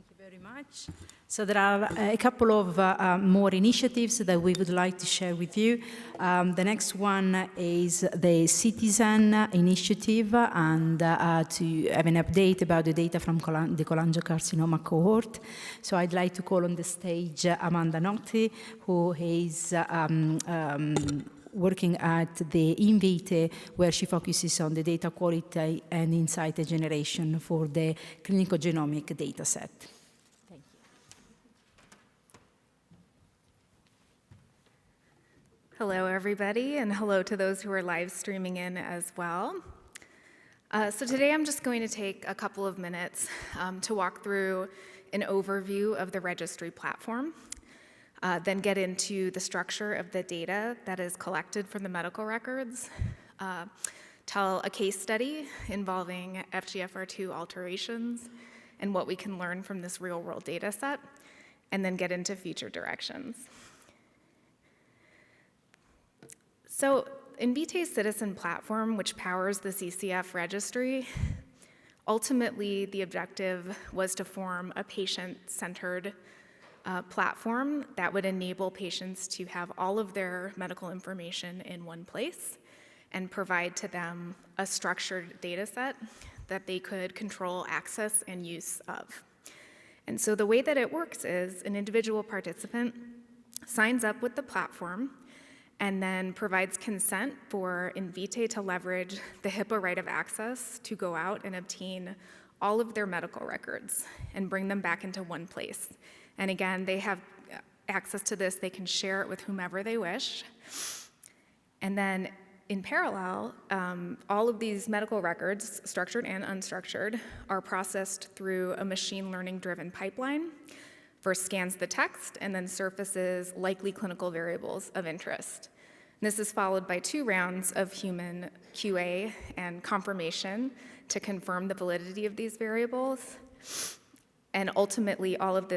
Thank you very much. So there are a couple of more initiatives that we would like to share with you. The next one is the Ciitizen initiative, and to have an update about the data from the Cholangiocarcinoma cohort. So I'd like to call on the stage Amanda Nottke, who is working at the Invitae, where she focuses on the data quality and insight generation for the clinical genomic data set. Thank you. Hello, everybody, and hello to those who are live streaming in as well. So today I'm just going to take a couple of minutes to walk through an overview of the registry platform, then get into the structure of the data that is collected from the medical records, tell a case study involving FGFR2 alterations and what we can learn from this real-world data set, and then get into future directions. So Invitae's Ciitizen platform, which powers the CCF registry, ultimately the objective was to form a patient-centered platform that would enable patients to have all of their medical information in one place and provide to them a structured data set that they could control access and use of. And so the way that it works is an individual participant signs up with the platform and then provides consent for Invitae to leverage the HIPAA right of access to go out and obtain all of their medical records and bring them back into one place. And again, they have access to this. They can share it with whomever they wish. And then in parallel, all of these medical records, structured and unstructured, are processed through a machine learning-driven pipeline. First scans the text and then surfaces likely clinical variables of interest. And this is followed by 2 rounds of human QA and confirmation to confirm the validity of these variables. And ultimately, all of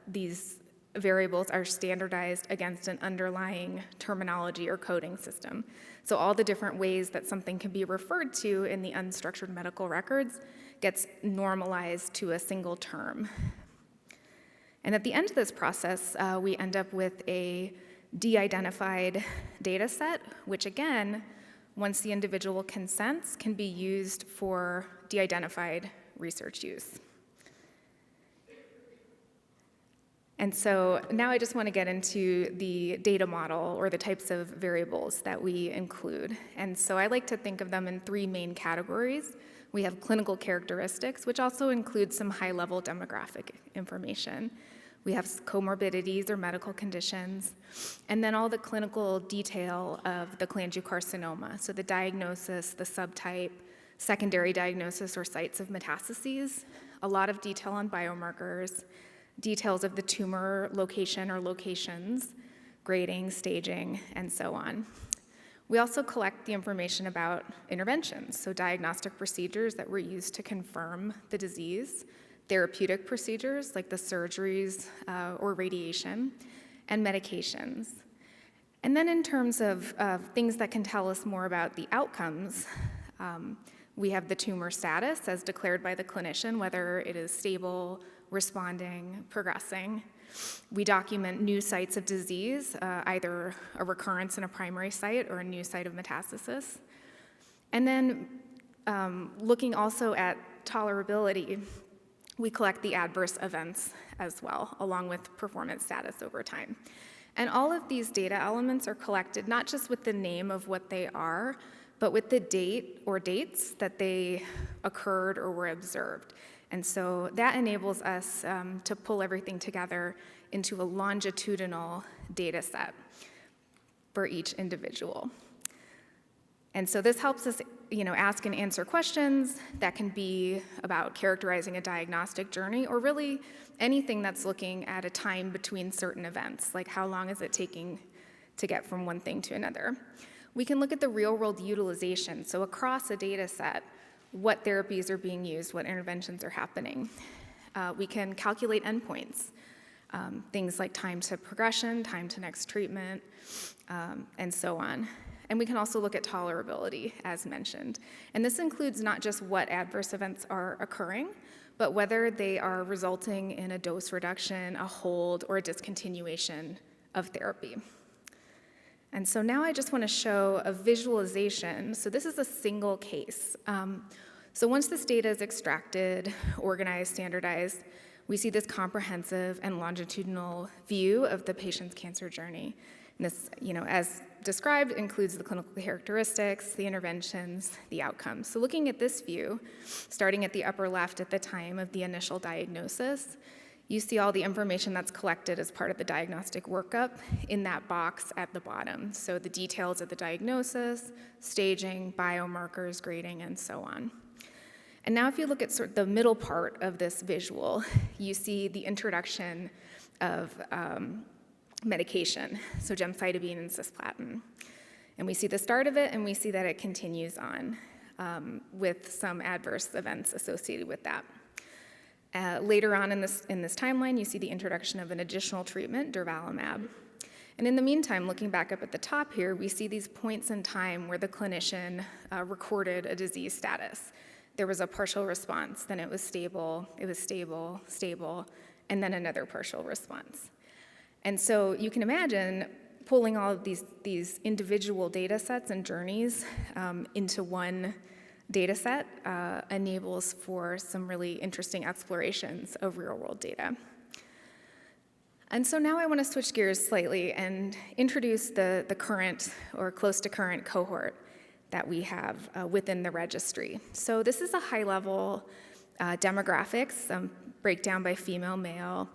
these variables are standardized against an underlying terminology or coding system. So all the different ways that something can be referred to in the unstructured medical records gets normalized to a single term. And at the end of this process, we end up with a de-identified data set, which again, once the individual consents, can be used for de-identified research use. And so now I just want to get into the data model or the types of variables that we include. And so I like to think of them in 3 main categories. We have clinical characteristics, which also includes some high-level demographic information. We have comorbidities or medical conditions, and then all the clinical detail of the cholangiocarcinoma, so the diagnosis, the subtype, secondary diagnosis or sites of metastases, a lot of detail on biomarkers, details of the tumor location or locations, grading, staging, and so on. We also collect the information about interventions, so diagnostic procedures that were used to confirm the disease, therapeutic procedures like the surgeries or radiation, and medications. And then in terms of things that can tell us more about the outcomes, we have the tumor status as declared by the clinician, whether it is stable, responding, progressing. We document new sites of disease, either a recurrence in a primary site or a new site of metastasis. And then looking also at tolerability, we collect the adverse events as well, along with performance status over time. And all of these data elements are collected not just with the name of what they are, but with the date or dates that they occurred or were observed. And so that enables us to pull everything together into a longitudinal data set for each individual. And so this helps us, ask and answer questions that can be about characterizing a diagnostic journey, or really anything that's looking at a time between certain events, like how long is it taking to get from one thing to another. We can look at the real-world utilization, so across a data set, what therapies are being used, what interventions are happening. We can calculate endpoints, things like time to progression, time to next treatment, and so on. And we can also look at tolerability, as mentioned. And this includes not just what adverse events are occurring, but whether they are resulting in a dose reduction, a hold, or a discontinuation of therapy. And so now I just want to show a visualization. So this is a single case. So once this data is extracted, organized, standardized, we see this comprehensive and longitudinal view of the patient's cancer journey. And this, as described, includes the clinical characteristics, the interventions, the outcomes. So looking at this view, starting at the upper left at the time of the initial diagnosis, you see all the information that's collected as part of the diagnostic workup in that box at the bottom. So the details of the diagnosis, staging, biomarkers, grading, and so on. And now if you look at sort of the middle part of this visual, you see the introduction of medication, so gemcitabine and cisplatin. And we see the start of it, and we see that it continues on with some adverse events associated with that. Later on in this timeline, you see the introduction of an additional treatment, durvalumab. And in the meantime, looking back up at the top here, we see these points in time where the clinician recorded a disease status. There was a partial response, then it was stable, stable, and then another partial response. And so you can imagine pulling all of these individual data sets and journeys into one data set enables for some really interesting explorations of real-world data. And so now I want to switch gears slightly and introduce the current or close to current cohort that we have within the registry. So this is a high-level demographics breakdown by female, male.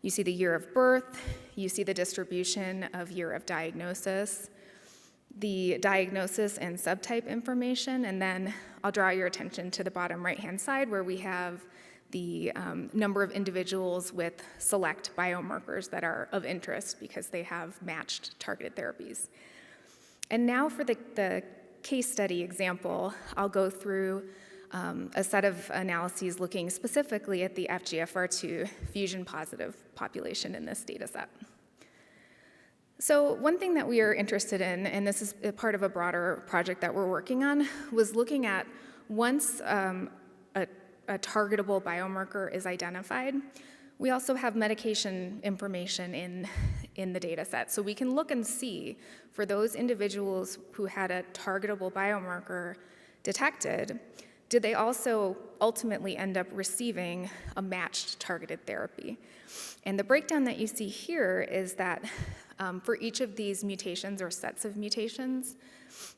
You see the year of birth, you see the distribution of year of diagnosis, the diagnosis and subtype information, and then I'll draw your attention to the bottom right-hand side where we have the number of individuals with select biomarkers that are of interest because they have matched targeted therapies. And now for the case study example, I'll go through a set of analyses looking specifically at the FGFR2 fusion-positive population in this data set. So one thing that we are interested in, and this is a part of a broader project that we're working on, was looking at once a targetable biomarker is identified, we also have medication information in the data set. So we can look and see for those individuals who had a targetable biomarker detected, did they also ultimately end up receiving a matched targeted therapy? And the breakdown that you see here is that for each of these mutations or sets of mutations,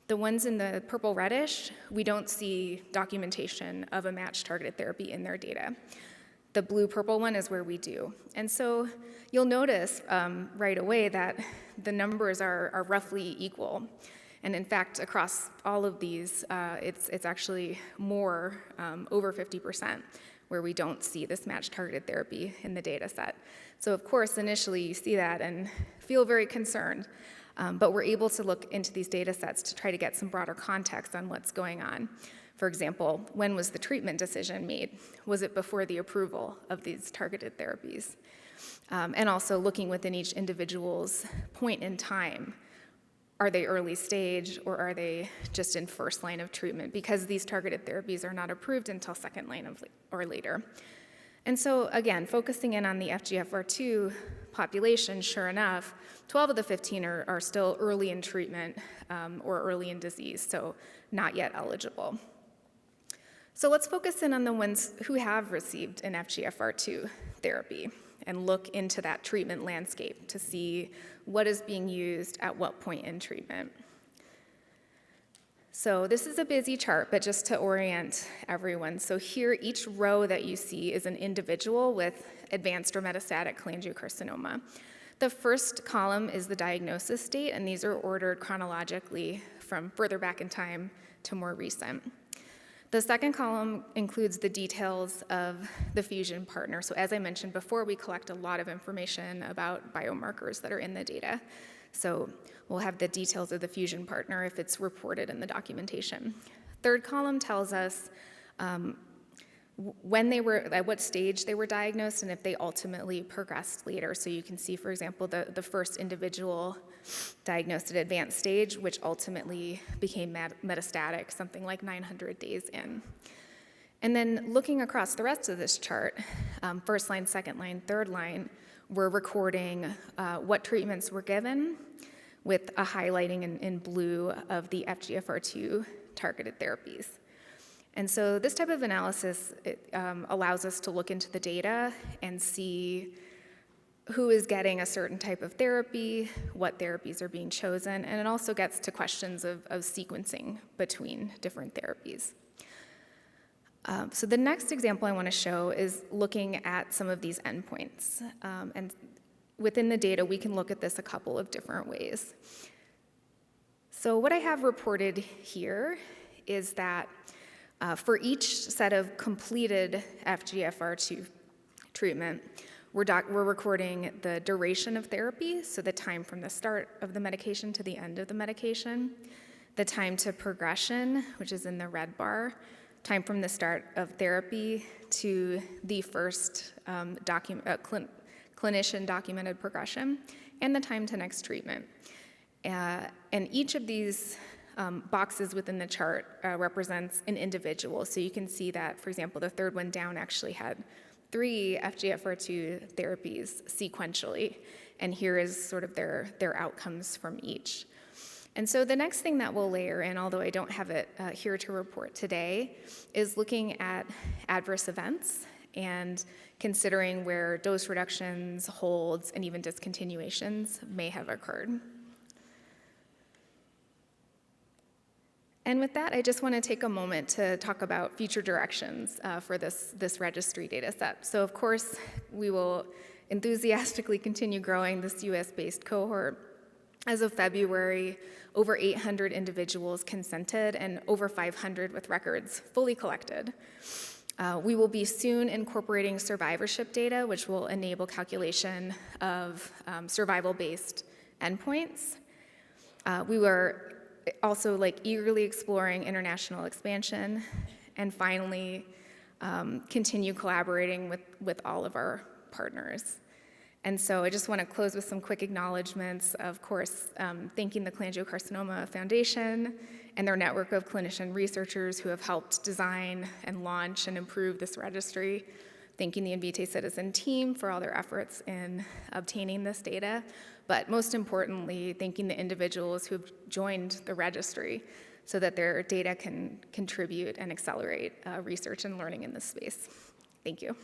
the ones in the purple reddish, we don't see documentation of a matched targeted therapy in their data. The blue purple one is where we do. And so you'll notice right away that the numbers are roughly equal. And in fact, across all of these, it's actually more, over 50%, where we don't see this matched targeted therapy in the data set. So of course, initially you see that and feel very concerned, but we're able to look into these data sets to try to get some broader context on what's going on. For example, when was the treatment decision made? Was it before the approval of these targeted therapies? And also looking within each individual's point in time. Are they early stage or are they just in first line of treatment? Because these targeted therapies are not approved until second line or later. And so again, focusing in on the FGFR2 population, sure enough, 12 of the 15 are still early in treatment or early in disease, so not yet eligible. So let's focus in on the ones who have received an FGFR2 therapy and look into that treatment landscape to see what is being used at what point in treatment. So this is a busy chart, but just to orient everyone. So here, each row that you see is an individual with advanced or metastatic cholangiocarcinoma. The first column is the diagnosis date, and these are ordered chronologically from further back in time to more recent. The second column includes the details of the fusion partner. So as I mentioned before, we collect a lot of information about biomarkers that are in the data. So we'll have the details of the fusion partner if it's reported in the documentation. Third column tells us when they were, at what stage they were diagnosed and if they ultimately progressed later. So you can see, for example, the first individual diagnosed at advanced stage, which ultimately became metastatic, something like 900 days in. And then looking across the rest of this chart, first line, second line, third line, we're recording what treatments were given with a highlighting in blue of the FGFR2 targeted therapies. And so this type of analysis allows us to look into the data and see who is getting a certain type of therapy, what therapies are being chosen, and it also gets to questions of sequencing between different therapies. So the next example I want to show is looking at some of these endpoints. And within the data, we can look at this a couple of different ways. So what I have reported here is that for each set of completed FGFR2 treatment, we're recording the duration of therapy, so the time from the start of the medication to the end of the medication, the time to progression, which is in the red bar, time from the start of therapy to the first clinician-documented progression, and the time to next treatment. And each of these boxes within the chart represents an individual. So you can see that, for example, the third one down actually had 3 FGFR2 therapies sequentially, and here is sort of their outcomes from each. And so the next thing that we'll layer in, although I don't have it here to report today, is looking at adverse events and considering where dose reductions, holds, and even discontinuations may have occurred. And with that, I just want to take a moment to talk about future directions for this registry data set. So of course, we will enthusiastically continue growing this US-based cohort. As of February, over 800 individuals consented and over 500 with records fully collected. We will be soon incorporating survivorship data, which will enable calculation of survival-based endpoints. We were also eagerly exploring international expansion, and finally continue collaborating with all of our partners. And so I just want to close with some quick acknowledgments. Of course, thanking the Cholangiocarcinoma Foundation and their network of clinician researchers who have helped design and launch and improve this registry. Thanking the Invitae Ciitizen team for all their efforts in obtaining this data. But most importantly, thanking the individuals who have joined the registry so that their data can contribute and accelerate research and learning in this space. Thank you.